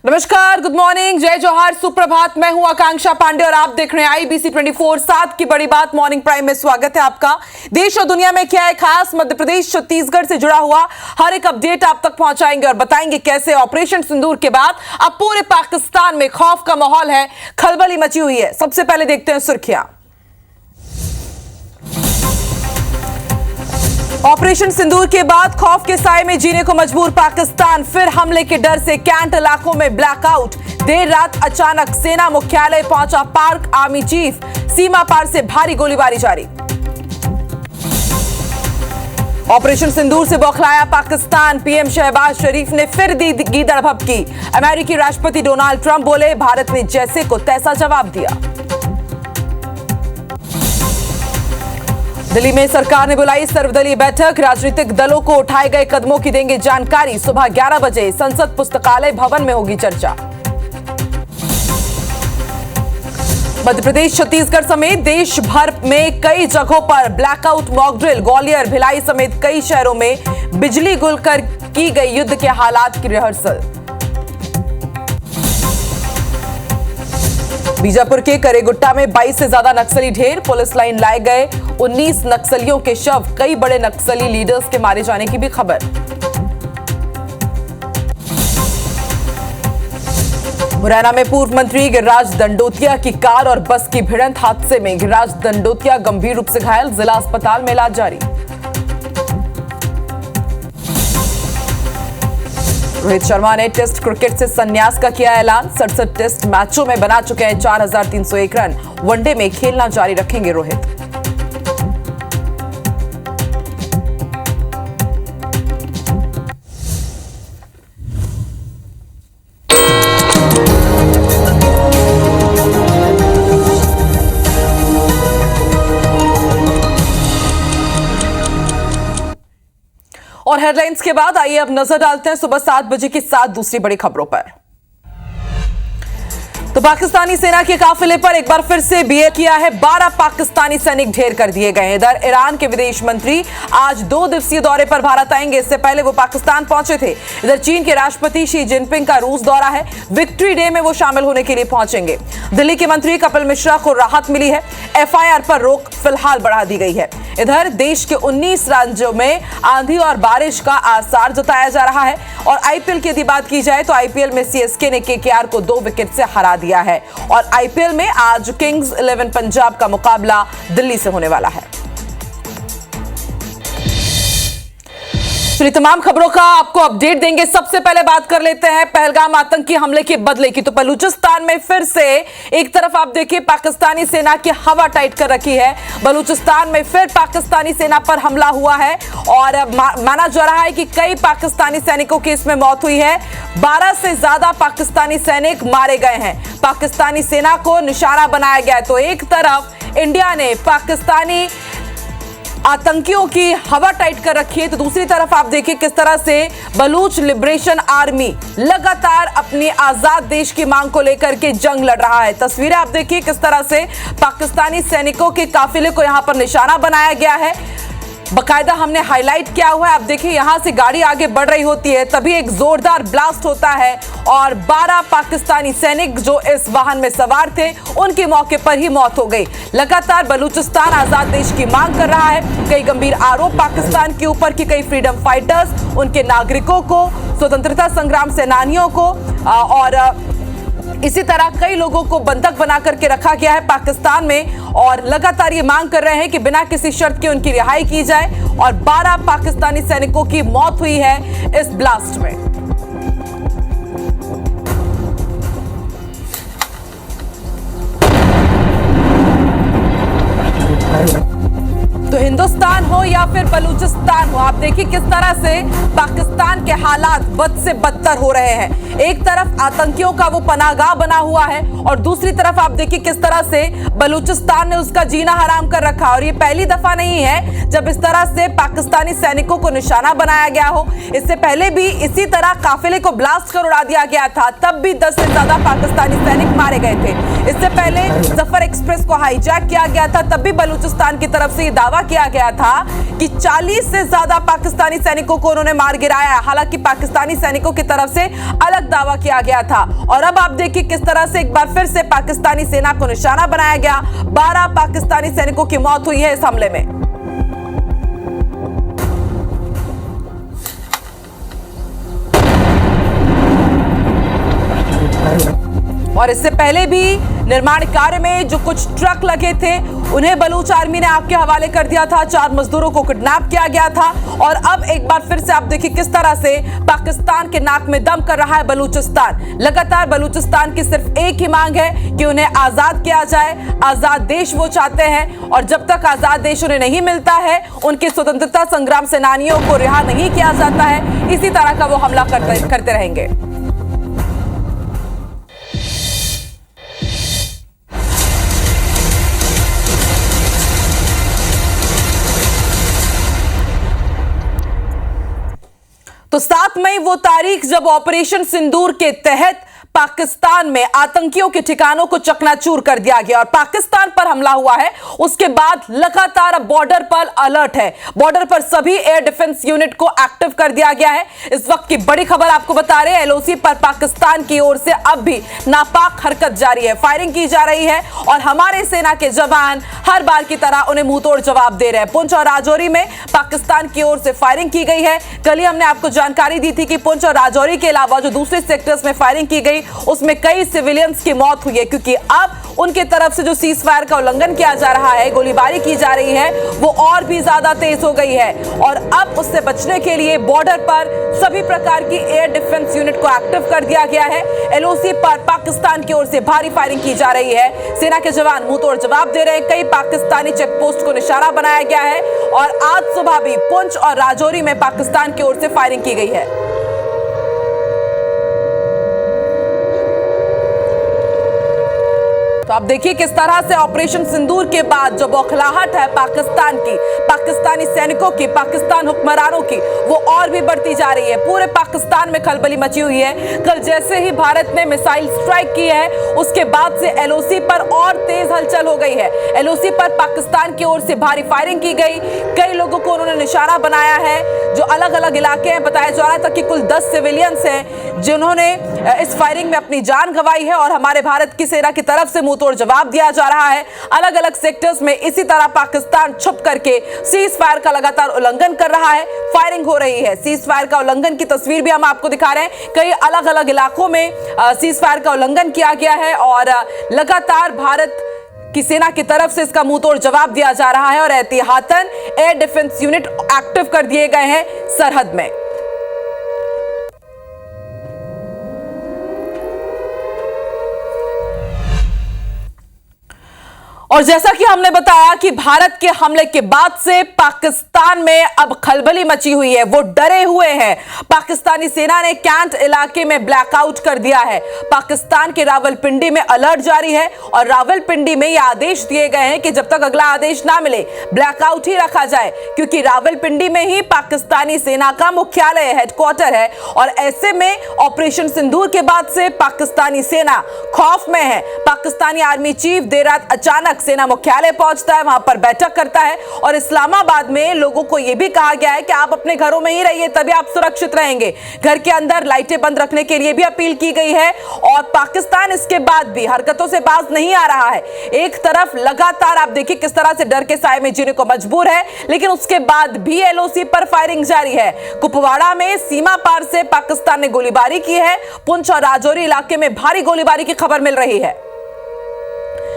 नमस्कार, good morning, जय जोहार, सुप्रभात। मैं हूं आकांक्षा पांडे और आप देख रहे हैं IBC 24 7 की बड़ी बात मॉर्निंग प्राइम में। स्वागत है आपका। देश और दुनिया में क्या है खास, मध्य प्रदेश छत्तीसगढ़ से जुड़ा हुआ हर एक अपडेट आप तक पहुंचाएंगे और बताएंगे कैसे ऑपरेशन सिंदूर के बाद अब पूरे पाकिस्तान में खौफ का माहौल है, खलबली मची हुई है। सबसे पहले देखते हैं सुर्खियां। ऑपरेशन सिंदूर के बाद खौफ के साए में जीने को मजबूर पाकिस्तान। फिर हमले के डर से कैंट इलाकों में ब्लैकआउट। देर रात अचानक सेना मुख्यालय पहुंचा पाक आर्मी चीफ। सीमा पार से भारी गोलीबारी जारी। ऑपरेशन सिंदूर से बौखलाया पाकिस्तान। पीएम शहबाज शरीफ ने फिर दी गीदड़ भभकी। अमेरिकी राष्ट्रपति डोनाल्ड ट्रंप बोले, भारत ने जैसे को तैसा जवाब दिया। दिल्ली में सरकार ने बुलाई सर्वदलीय बैठक। राजनीतिक दलों को उठाए गए कदमों की देंगे जानकारी। सुबह 11 बजे संसद पुस्तकालय भवन में होगी चर्चा। मध्य प्रदेश छत्तीसगढ़ समेत देश भर में कई जगहों पर blackout mock drill. Gwalior, Bhilai समेत कई शहरों में बिजली गुल कर की गई युद्ध के हालात की रिहर्सल। बीजापुर के करेगुट्टा में 22 से ज्यादा नक्सली ढेर। पुलिस लाइन लाए गए 19 नक्सलियों के शव। कई बड़े नक्सली लीडर्स के मारे जाने की भी खबर। मुरैना में पूर्व मंत्री गिरिराज दंडोतिया की कार और बस की भिड़ंत। हादसे में गिरिराज दंडोतिया गंभीर रूप से घायल। जिला अस्पताल में इलाज जारी। रोहित शर्मा ने टेस्ट क्रिकेट से संन्यास का किया ऐलान। 67 टेस्ट मैचों में बना चुके हैं 4301 रन। वनडे में खेलना जारी रखेंगे रोहित। और हेडलाइंस के बाद आइए अब नजर डालते हैं सुबह 7 बजे की 7 दूसरी बड़ी खबरों पर। तो पाकिस्तानी सेना के काफिले पर एक बार फिर से बीए किया है। 12 पाकिस्तानी सैनिक ढेर कर दिए गए हैं। इधर ईरान के विदेश मंत्री आज 2 दिवसीय दौरे पर भारत आएंगे। इससे पहले वो पाकिस्तान पहुंचे थे। इधर चीन के राष्ट्रपति शी जिनपिंग का रूस दौरा है। विक्ट्री डे में वो शामिल होने के लिए पहुंचेंगे। दिल्ली के मंत्री कपिल मिश्रा को राहत मिली है। FIR पर रोक फिलहाल बढ़ा दी गई है। इधर देश के 19 राज्यों में आंधी और बारिश का आसार जताया जा रहा है। और IPL की यदि बात की जाए तो IPL में CSK ने KKR को 2 विकेट से हरा दिया है। और IPL में आज किंग्स 11 पंजाब का मुकाबला दिल्ली से होने वाला है। चलिए तमाम खबरों का आपको अपडेट देंगे। सबसे पहले बात कर लेते हैं पहलगाम आतंकी हमले के बदले की। तो बलूचिस्तान में फिर से एक तरफ आप देखिए पाकिस्तानी सेना की हवा टाइट कर रखी है। बलूचिस्तान में फिर पाकिस्तानी सेना पर हमला हुआ है और माना जा रहा है कि कई पाकिस्तानी सैनिकों की इसमें मौत हुई है। 12 से ज्यादा पाकिस्तानी सैनिक मारे गए हैं। पाकिस्तानी सेना को निशाना बनाया गया है। तो एक तरफ इंडिया ने पाकिस्तानी आतंकियों की हवा टाइट कर रखी है, तो दूसरी तरफ आप देखिए किस तरह से बलूच लिबरेशन आर्मी लगातार अपनी आजाद देश की मांग को लेकर के जंग लड़ रहा है। तस्वीरें आप देखिए किस तरह से पाकिस्तानी सैनिकों के काफिले को यहां पर निशाना बनाया गया है। बकायदा हमने हाईलाइट किया हुआ है। आप देखिए यहां से गाड़ी आगे बढ़ रही होती है, तभी एक जोरदार ब्लास्ट होता है और 12 पाकिस्तानी सैनिक जो इस वाहन में सवार थे उनकी मौके पर ही मौत हो गई। लगातार बलूचिस्तान आजाद देश की मांग कर रहा है। कई गंभीर आरोप पाकिस्तान के ऊपर कि कई फ्रीडम फाइटर्स, उनके नागरिकों को, स्वतंत्रता संग्राम सेनानियों को और इसी तरह कई लोगों को बंधक बना करके रखा गया है पाकिस्तान में। और लगातार ये मांग कर रहे हैं कि बिना किसी शर्त के उनकी रिहाई की जाए। और 12 पाकिस्तानी सैनिकों की मौत हुई है इस ब्लास्ट में। तो हिंदुस्तान हो या फिर बलूचिस्तान हो, आप देखिए किस तरह से पाकिस्तान के हालात बद से बदतर हो रहे हैं। एक तरफ आतंकियों का वो पनाहगाह बना हुआ है और दूसरी तरफ आप देखिए किस तरह से बलूचिस्तान ने उसका जीना हराम कर रखा। और ये पहली दफा नहीं है जब इस तरह से पाकिस्तानी सैनिकों को निशाना बनाया गया हो। इससे पहले भी इसी तरह काफिले को ब्लास्ट कर उड़ा दिया गया था, तब भी 10 से ज्यादा पाकिस्तानी सैनिक मारे गए थे। इससे पहले जफर एक्सप्रेस को हाईजैक किया गया था, तब भी बलूचिस्तान की तरफ से ये दावा किया गया था कि 40 से ज्यादा पाकिस्तानी सैनिकों को उन्होंने मार गिराया। हालांकि पाकिस्तानी सैनिकों की तरफ से अलग गलत दावा किया गया था। और अब आप देखिए किस तरह से एक बार फिर से पाकिस्तानी सेना को निशाना बनाया गया। 12 पाकिस्तानी सैनिकों की मौत हुई है इस हमले में। और इससे पहले भी निर्माण कार्य में जो कुछ ट्रक लगे थे उन्हें बलूच आर्मी ने आग के हवाले कर दिया था। 4 मजदूरों को किडनैप किया गया था। और अब एक बार फिर से आप देखिए किस तरह से पाकिस्तान के नाक में दम कर रहा है बलूचिस्तान। लगातार बलूचिस्तान की सिर्फ एक ही मांग है कि उन्हें आजाद किया जाए। आजाद देश वो चाहते हैं और जब तक आजाद देश उन्हें नहीं मिलता है, उनके स्वतंत्रता संग्राम सेनानियों को रिहा नहीं किया जाता है, इसी तरह का वो हमला करते रहेंगे। तो 7 मई वो तारीख जब ऑपरेशन सिंदूर के तहत पाकिस्तान में आतंकियों के ठिकानों को चकनाचूर कर दिया गया और पाकिस्तान पर हमला हुआ है। उसके बाद लगातार अब बॉर्डर पर अलर्ट है। बॉर्डर पर सभी एयर डिफेंस यूनिट को एक्टिव कर दिया गया है। इस वक्त की बड़ी खबर आपको बता रहे हैं, एलओसी पर पाकिस्तान की ओर से अब भी नापाक हरकत जारी है, फायरिंग की जा रही है और हमारे सेना के जवान हर बार की तरह उन्हें मुंहतोड़ जवाब दे रहे हैं। पुंछ और राजौरी में पाकिस्तान की ओर से फायरिंग की गई है। कल ही हमने आपको जानकारी दी थी कि पुंछ और राजौरी के अलावा जो दूसरे सेक्टर्स में फायरिंग की गई उसमें कई सिविलियंस की मौत हुई है, क्योंकि अब उनके तरफ से जो सीज फायर का उल्लंघन किया जा रहा है, गोलीबारी की जा रही है, वो और भी ज्यादा तेज हो गई है। और अब उससे बचने के लिए बॉर्डर पर सभी प्रकार की एयर डिफेंस यूनिट को एक्टिव कर दिया गया है। एलओसी पर पाकिस्तान की ओर से भारी फायरिंग की जा रही है। सेना के जवान मुंहतोड़ जवाब दे रहे हैं। कई पाकिस्तानी चेक पोस्ट को निशाना बनाया गया है और आज सुबह भी पुंछ और राजौरी में पाकिस्तान की ओर से फायरिंग की गई है। तो आप देखिए किस तरह से ऑपरेशन सिंदूर के बाद जो बौखलाहट है पाकिस्तान की, पाकिस्तानी सैनिकों की, पाकिस्तान हुक्मरानों की, वो और भी बढ़ती जा रही है। पूरे पाकिस्तान में खलबली मची हुई है। कल जैसे ही भारत ने मिसाइल स्ट्राइक की है, उसके बाद से एलओसी पर और तेज हलचल हो गई है। एलओसी पर पाकिस्तान की ओर से भारी फायरिंग की गई। कई लोगों को उन्होंने निशाना बनाया है। जो अलग अलग इलाके हैं, बताया जा रहा था कि कुल 10 सिविलियंस हैं जिन्होंने इस फायरिंग में अपनी जान गंवाई है और हमारे भारत की सेना की तरफ से मुंहतोड़ जवाब दिया जा रहा है। अलग अलग सेक्टर्स में इसी तरह पाकिस्तान छुप करके सीज फायर का लगातार उल्लंघन कर रहा है। फायरिंग हो रही है। सीज फायर का उल्लंघन की तस्वीर भी हम आपको दिखा रहे हैं। कई अलग अलग इलाकों में सीज फायर का उल्लंघन किया गया है और लगातार भारत की सेना की तरफ से इसका मुंहतोड़ जवाब दिया जा रहा है और एहतियातन एयर डिफेंस यूनिट एक्टिव कर दिए गए हैं सरहद में। और जैसा कि हमने बताया कि भारत के हमले के बाद से पाकिस्तान में अब खलबली मची हुई है। वो डरे हुए हैं। पाकिस्तानी सेना ने कैंट इलाके में ब्लैकआउट कर दिया है। पाकिस्तान के रावलपिंडी में अलर्ट जारी है और रावलपिंडी में ये आदेश दिए गए हैं कि जब तक अगला आदेश ना मिले ब्लैकआउट ही रखा जाए, क्योंकि रावलपिंडी में ही पाकिस्तानी सेना का मुख्यालय हेडक्वार्टर है। और ऐसे में ऑपरेशन सिंदूर के बाद से पाकिस्तानी सेना खौफ में है। पाकिस्तानी आर्मी चीफ देर रात अचानक सेना मुख्यालय पहुंचता है, वहां पर बैठक करता है और इस्लामाबाद में लोगों को यह भी कहा गया है कि आप अपने घरों में ही रहिए, तभी आप सुरक्षित रहेंगे। घर के अंदर लाइटें बंद रखने के लिए भी अपील की गई है। और पाकिस्तान इसके बाद भी हरकतों से बाज नहीं आ रहा है। एक तरफ लगातार आप देखिए किस तरह से डर के साए में जीने को मजबूर है, लेकिन उसके बाद भी एलओसी पर फायरिंग जारी है। कुपवाड़ा में सीमा पार से पाकिस्तान ने गोलीबारी की है। पुंछ और राजौरी इलाके में भारी गोलीबारी की खबर मिल रही है।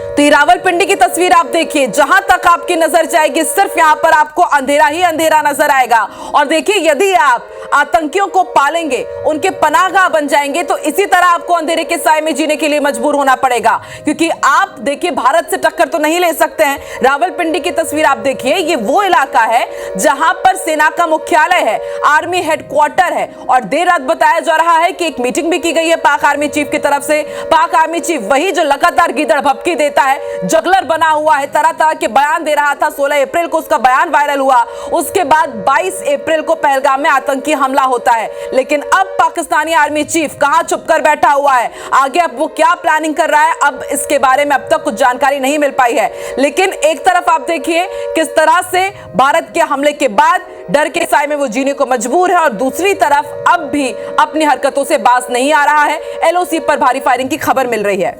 तो ये रावलपिंडी की तस्वीर आप देखिए, जहां तक आपकी नजर जाएगी सिर्फ यहां पर आपको अंधेरा ही अंधेरा नजर आएगा। और देखिए यदि आप आतंकियों को पालेंगे, उनके पनाहगाह बन जाएंगे, तो इसी तरह आपको अंधेरे के साए में जीने के लिए मजबूर होना पड़ेगा, क्योंकि आप देखिए भारत से टक्कर तो नहीं ले सकते हैं। रावलपिंडी की तस्वीर आप देखिए, ये वो इलाका है जहां पर सेना का मुख्यालय है, आर्मी हेडक्वार्टर है। और देर रात बताया जा रहा है कि एक मीटिंग भी की गई है पाक आर्मी चीफ की तरफ से। पाक आर्मी चीफ वही जो लगातार गीदड़ भपकी देता है, जगलर बना हुआ है, तरह तरह के बयान दे रहा था। 16 अप्रैल को उसका बयान वायरल हुआ। उसके बाद 22 अप्रैल को पहलगाम में आतंकी हमला होता है। लेकिन अब पाकिस्तानी आर्मी चीफ कहां छुपकर बैठा हुआ है, आगे अब वो क्या प्लानिंग कर रहा है, अब इसके बारे में अब तक कुछ जानकारी नहीं मिल पाई है। लेकिन एक तरफ आप देखिए किस तरह से भारत के हमले के बाद डर के साए में वो जीने को मजबूर है, और दूसरी तरफ अब भी अपनी हरकतों से बाज नहीं आ रहा है। एलओसी पर भारी फायरिंग की खबर मिल रही है।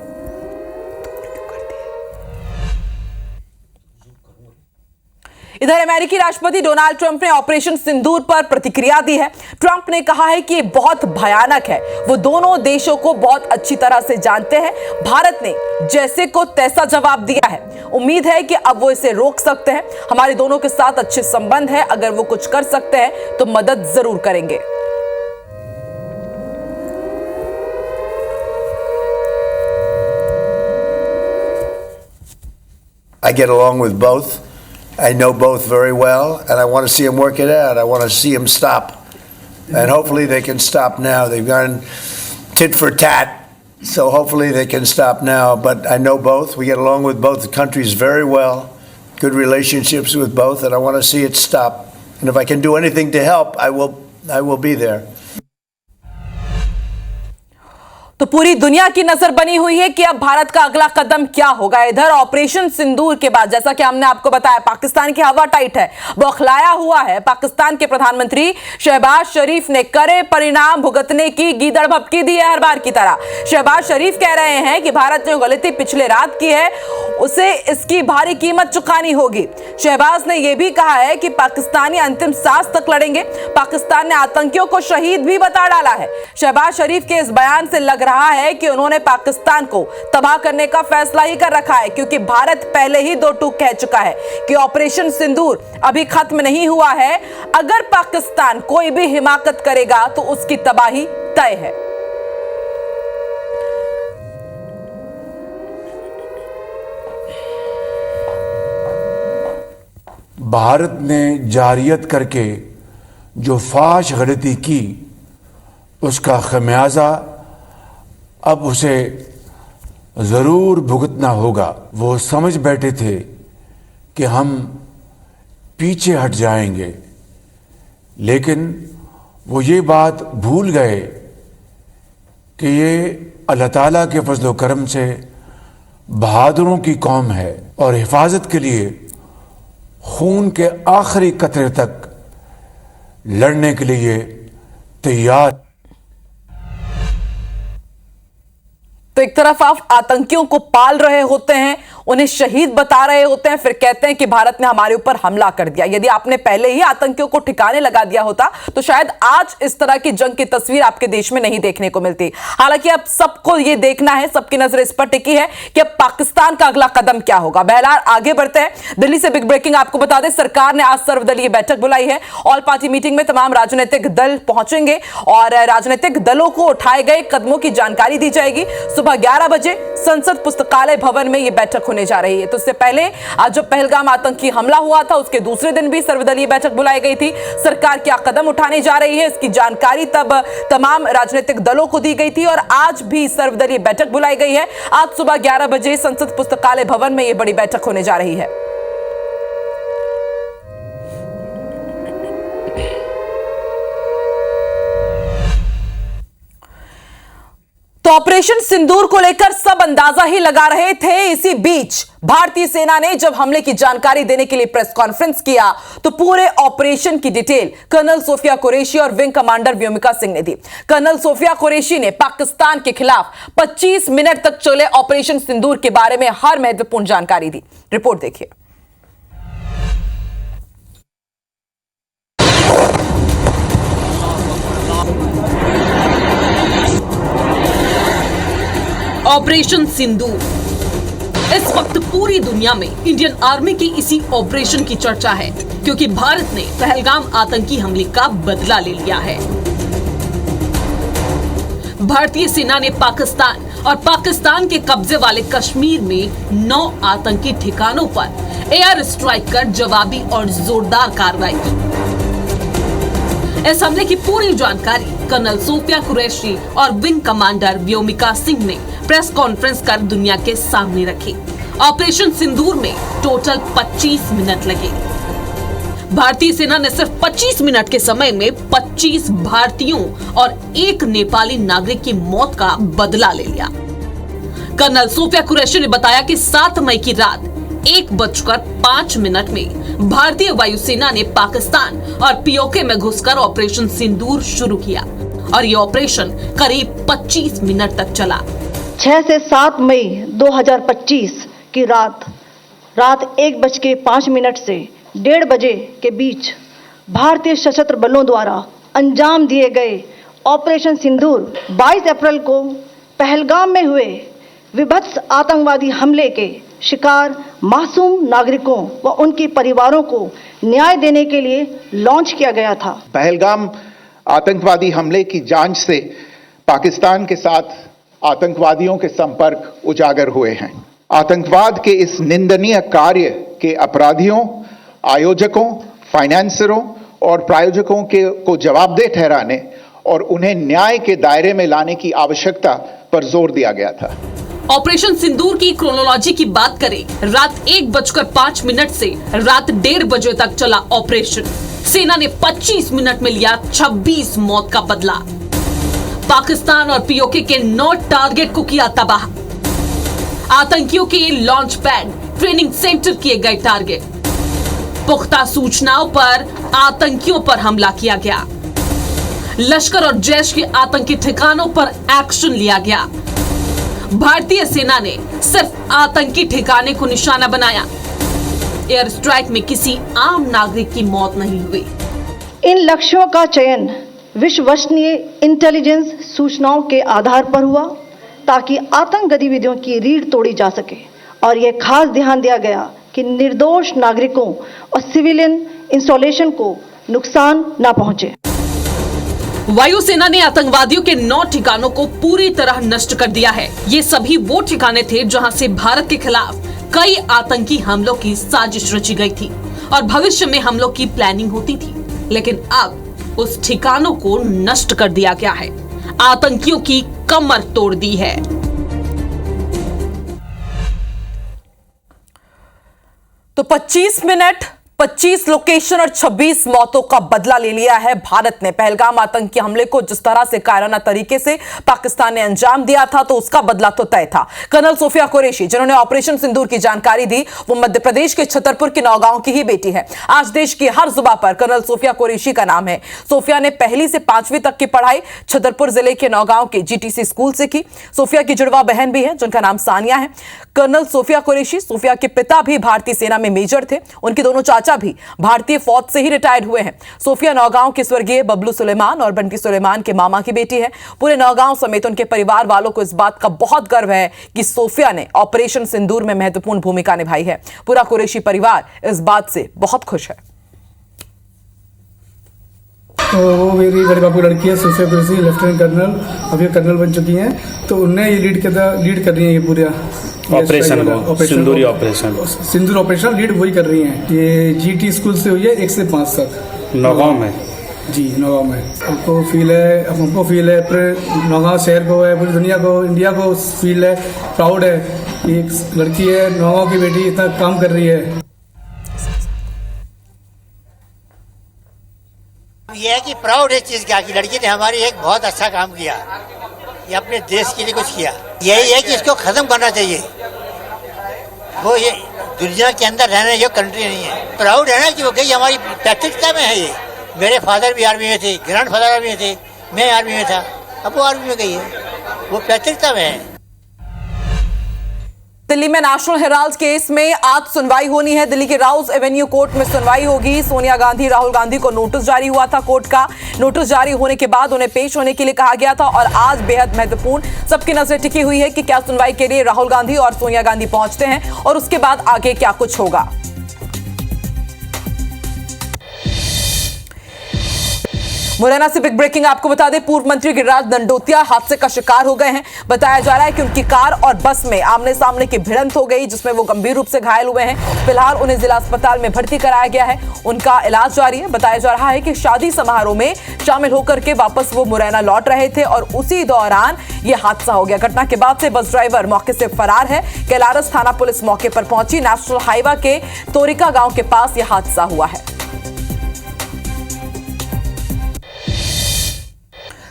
इधर अमेरिकी राष्ट्रपति डोनाल्ड ट्रंप ने ऑपरेशन सिंदूर पर प्रतिक्रिया दी है। ट्रंप ने कहा है कि ये बहुत भयानक है, वो दोनों देशों को बहुत अच्छी तरह से जानते हैं। भारत ने जैसे को तैसा जवाब दिया है, उम्मीद है कि अब वो इसे रोक सकते हैं। हमारे दोनों के साथ अच्छे संबंध है, अगर वो कुछ कर सकते हैं तो मदद जरूर करेंगे। I get along with both. I know both very well, and I want to see them work it out. I want to see them stop. And hopefully they can stop now. They've gone tit for tat, so hopefully they can stop now. But I know both. We get along with both countries very well, good relationships with both, and I want to see it stop. And if I can do anything to help, I will be there. तो पूरी दुनिया की नजर बनी हुई है कि अब भारत का अगला कदम क्या होगा। इधर ऑपरेशन सिंदूर के बाद जैसा कि हमने आपको बताया, पाकिस्तान की हवा टाइट है, बौखलाया हुआ है। पाकिस्तान के प्रधानमंत्री शहबाज शरीफ ने कड़े परिणाम भुगतने की गीदड़ भपकी दी है हर बार की तरह। शहबाज शरीफ कह रहे हैं कि भारत ने गलती पिछले रात की है, उसे इसकी भारी कीमत चुकानी होगी। शहबाज ने यह भी कहा है कि पाकिस्तानी अंतिम सांस तक लड़ेंगे। पाकिस्तान ने आतंकियों को शहीद भी बता डाला है। शहबाज शरीफ के इस बयान से लग रहा है कि उन्होंने पाकिस्तान को तबाह करने का फैसला ही कर रखा है, क्योंकि भारत पहले ही दो टूक कह चुका है कि ऑपरेशन सिंदूर अभी खत्म नहीं हुआ है। अगर पाकिस्तान कोई भी हिमाकत करेगा तो उसकी तबाही तय है। भारत ने जारियत करके जो फाश गलती की, उसका खमियाजा अब उसे ज़रूर भुगतना होगा। वो समझ बैठे थे कि हम पीछे हट जाएंगे, लेकिन वो ये बात भूल गए कि ये अल्लाह ताला के फजल करम से बहादुरों की कौम है, और हिफाजत के लिए खून के आखिरी कतरे तक लड़ने के लिए तैयार। तो एक तरफ आप आतंकियों को पाल रहे होते हैं, उन्हें शहीद बता रहे होते हैं, फिर कहते हैं कि भारत ने हमारे ऊपर हमला कर दिया। यदि आपने पहले ही आतंकियों को ठिकाने लगा दिया होता तो शायद आज इस तरह की जंग की तस्वीर आपके देश में नहीं देखने को मिलती। हालांकि अब सबको यह देखना है, सबकी नजर इस पर टिकी है कि अब पाकिस्तान का अगला कदम क्या होगा। बहरहाल आगे बढ़ते हैं। दिल्ली से बिग ब्रेकिंग आपको बता दें, सरकार ने आज सर्वदलीय बैठक बुलाई है। ऑल पार्टी मीटिंग में तमाम राजनीतिक दल पहुंचेंगे और राजनीतिक दलों को उठाए गए कदमों की जानकारी दी जाएगी। सुबह 11 बजे संसद पुस्तकालय भवन में यह बैठक होने जा रही है। तो इससे पहले आज जब पहलगाम आतंकी हमला हुआ था, उसके दूसरे दिन भी सर्वदलीय बैठक बुलाई गई थी। सरकार क्या कदम उठाने जा रही है, इसकी जानकारी तब तमाम राजनीतिक दलों को दी गई थी और आज भी सर्वदलीय बैठक बुलाई गई है। आज सुबह 11 बजे संसद पुस्तकालय भवन में यह बड़ी बैठक होने जा रही है। तो ऑपरेशन सिंदूर को लेकर सब अंदाजा ही लगा रहे थे। इसी बीच भारतीय सेना ने जब हमले की जानकारी देने के लिए प्रेस कॉन्फ्रेंस किया तो पूरे ऑपरेशन की डिटेल कर्नल सोफिया कुरैशी और विंग कमांडर व्योमिका सिंह ने दी। कर्नल सोफिया कुरैशी ने पाकिस्तान के खिलाफ 25 मिनट तक चले ऑपरेशन सिंदूर के बारे में हर महत्वपूर्ण जानकारी दी। रिपोर्ट देखिए। ऑपरेशन सिंदूर। इस वक्त पूरी दुनिया में इंडियन आर्मी की इसी ऑपरेशन की चर्चा है, क्योंकि भारत ने पहलगाम आतंकी हमले का बदला ले लिया है। भारतीय सेना ने पाकिस्तान और पाकिस्तान के कब्जे वाले कश्मीर में 9 आतंकी ठिकानों पर एयर स्ट्राइक कर जवाबी और जोरदार कार्रवाई की। इस हमले की पूरी जानकारी कर्नल सोफिया कुरैशी और विंग कमांडर व्योमिका सिंह ने प्रेस कॉन्फ्रेंस कर दुनिया के सामने रखी। ऑपरेशन सिंदूर में टोटल 25 मिनट लगे। भारतीय सेना ने सिर्फ 25 मिनट के समय में 25 भारतीयों और एक नेपाली नागरिक की मौत का बदला ले लिया। कर्नल सोफिया कुरैशी ने बताया कि 7 मई की रात 1:05 में भारतीय वायुसेना ने पाकिस्तान और पीओके में घुसकर ऑपरेशन सिंदूर शुरू किया और ये ऑपरेशन करीब 25 मिनट तक चला। 6 से 7 मई 2025 की रात 1:05 से 1:30 बजे के बीच भारतीय सशस्त्र बलों द्वारा अंजाम दिए गए ऑपरेशन सिंदूर 22 अप्रैल को पहलगाम में हुए विभत्स आतंकवादी हमले के शिकार मासूम नागरिकों व उनके परिवारों को न्याय देने के लिए लॉन्च किया गया था। पहलगाम आतंकवादी हमले की जांच से पाकिस्तान के साथ आतंकवादियों के संपर्क उजागर हुए हैं। आतंकवाद के इस निंदनीय कार्य के अपराधियों, आयोजकों, फाइनेंसरों और प्रायोजकों को जवाबदेह ठहराने और उन्हें न्याय के दायरे में लाने की आवश्यकता पर जोर दिया गया था। ऑपरेशन सिंदूर की क्रोनोलॉजी की बात करें, रात 1:05 से रात 1:30 बजे तक चला ऑपरेशन। सेना ने 25 मिनट में लिया 26 मौत का बदला। पाकिस्तान और पीओके के 9 टारगेट को किया तबाह। आतंकियों के लॉन्च पैड, ट्रेनिंग सेंटर किए गए टारगेट। पुख्ता सूचनाओं पर आतंकियों पर हमला किया गया। लश्कर और जैश के आतंकी ठिकानों पर एक्शन लिया गया। भारतीय सेना ने सिर्फ आतंकी ठिकाने को निशाना बनाया। एयर स्ट्राइक में किसी आम नागरिक की मौत नहीं हुई। इन लक्ष्यों का चयन विश्वसनीय इंटेलिजेंस सूचनाओं के आधार पर हुआ ताकि आतंक गतिविधियों की रीढ़ तोड़ी जा सके और यह खास ध्यान दिया गया कि निर्दोष नागरिकों और सिविलियन इंस्टॉलेशन को नुकसान न पहुंचे। वायुसेना ने आतंकवादियों के 9 ठिकानों को पूरी तरह नष्ट कर दिया है। ये सभी वो ठिकाने थे जहां से भारत के खिलाफ कई आतंकी हमलों की साजिश रची गई थी और भविष्य में हमलों की प्लानिंग होती थी, लेकिन अब उस ठिकानों को नष्ट कर दिया गया है। आतंकियों की कमर तोड़ दी है। तो 25 मिनट, 25 लोकेशन और 26 मौतों का बदला ले लिया है भारत ने। पहलगाम आतंकी हमले को जिस तरह से कायराना तरीके से पाकिस्तान ने अंजाम दिया था, तो उसका बदला तो तय था। कर्नल सोफिया कुरैशी जिन्होंने ऑपरेशन सिंदूर की जानकारी दी, वो मध्य प्रदेश के छतरपुर के नौगांव की ही बेटी है। आज देश की हर जुबां पर कर्नल सोफिया कुरैशी का नाम है। सोफिया ने 1ली से 5वीं तक की पढ़ाई छतरपुर जिले के नौगांव के जीटीसी स्कूल से की। सोफिया की जुड़वा बहन भी है जिनका नाम सानिया है। कर्नल सोफिया कुरैशी, सोफिया के पिता भी भारतीय सेना में मेजर थे। उनके दोनों चाचा भी भारतीय फौज से ही रिटायर्ड हुए हैं। सोफिया नौगांव के स्वर्गीय बबलू सुलेमान और बंटी सुलेमान के मामा की बेटी है। पूरे नौगांव समेत उनके परिवार वालों को इस बात का बहुत गर्व है कि सोफिया ने ऑपरेशन सिंदूर में महत्वपूर्ण भूमिका निभाई है। पूरा कुरैशी परिवार इस बात से बहुत खुश है। तो वो मेरी बड़े बाबू लड़की है सोफिया कुरैशी, लेफ्टिनेंट कर्नल, अभी कर्नल बन चुकी हैं। तो उनने ये लीड कर रही है ये पूरा सिंदूर ऑपरेशन लीड वही कर रही हैं। ये जीटी स्कूल से हुई है 1 से 5 तक नौगांव में। जी नौगांव में हमको फील है पूरे नौगांव शहर को है, पूरी दुनिया को, इंडिया को फील है, प्राउड है। एक लड़की है नौगांव की बेटी इतना काम कर रही है। ये है कि प्राउड है चीज का कि लड़की ने हमारी एक बहुत अच्छा काम किया, ये अपने देश के लिए कुछ किया। यही है कि इसको खत्म करना चाहिए। वो ये दुनिया के अंदर रहने जो कंट्री नहीं है। प्राउड है ना कि वो गई, हमारी पैतृकता में है ये। मेरे फादर भी आर्मी में थे, ग्रैंड फादर आर्मी में थे, मैं आर्मी में था, अब वो आर्मी में गई है, वो पैतृकता में है। दिल्ली में नेशनल हेराल्ड केस में आज सुनवाई होनी है। दिल्ली के राउज एवेन्यू कोर्ट में सुनवाई होगी। सोनिया गांधी, राहुल गांधी को नोटिस जारी हुआ था कोर्ट का। नोटिस जारी होने के बाद उन्हें पेश होने के लिए कहा गया था और आज बेहद महत्वपूर्ण सबकी नजरें टिकी हुई है कि क्या सुनवाई के लिए राहुल गांधी और सोनिया गांधी पहुंचते हैं और उसके बाद आगे क्या कुछ होगा। मुरैना से बिग ब्रेकिंग आपको बता दें, पूर्व मंत्री गिरिराज दंडोतिया हादसे का शिकार हो गए हैं। बताया जा रहा है कि उनकी कार और बस में आमने सामने की भिड़ंत हो गई, जिसमें वो गंभीर रूप से घायल हुए हैं। फिलहाल उन्हें जिला अस्पताल में भर्ती कराया गया है, उनका इलाज जारी है। बताया जा रहा है कि शादी समारोह में शामिल होकर के वापस वो मुरैना लौट रहे थे और उसी दौरान ये हादसा हो गया। घटना के बाद से बस ड्राइवर मौके से फरार है। कैलारस थाना पुलिस मौके पर पहुंची। नेशनल हाईवे के तोरिका गांव के पास यह हादसा हुआ है।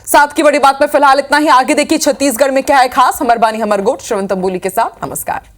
साथ की बड़ी बात में फिलहाल इतना ही। आगे देखिए छत्तीसगढ़ में क्या है खास। हमर बानी हमर गोट श्रवण तंबूली के साथ। नमस्कार।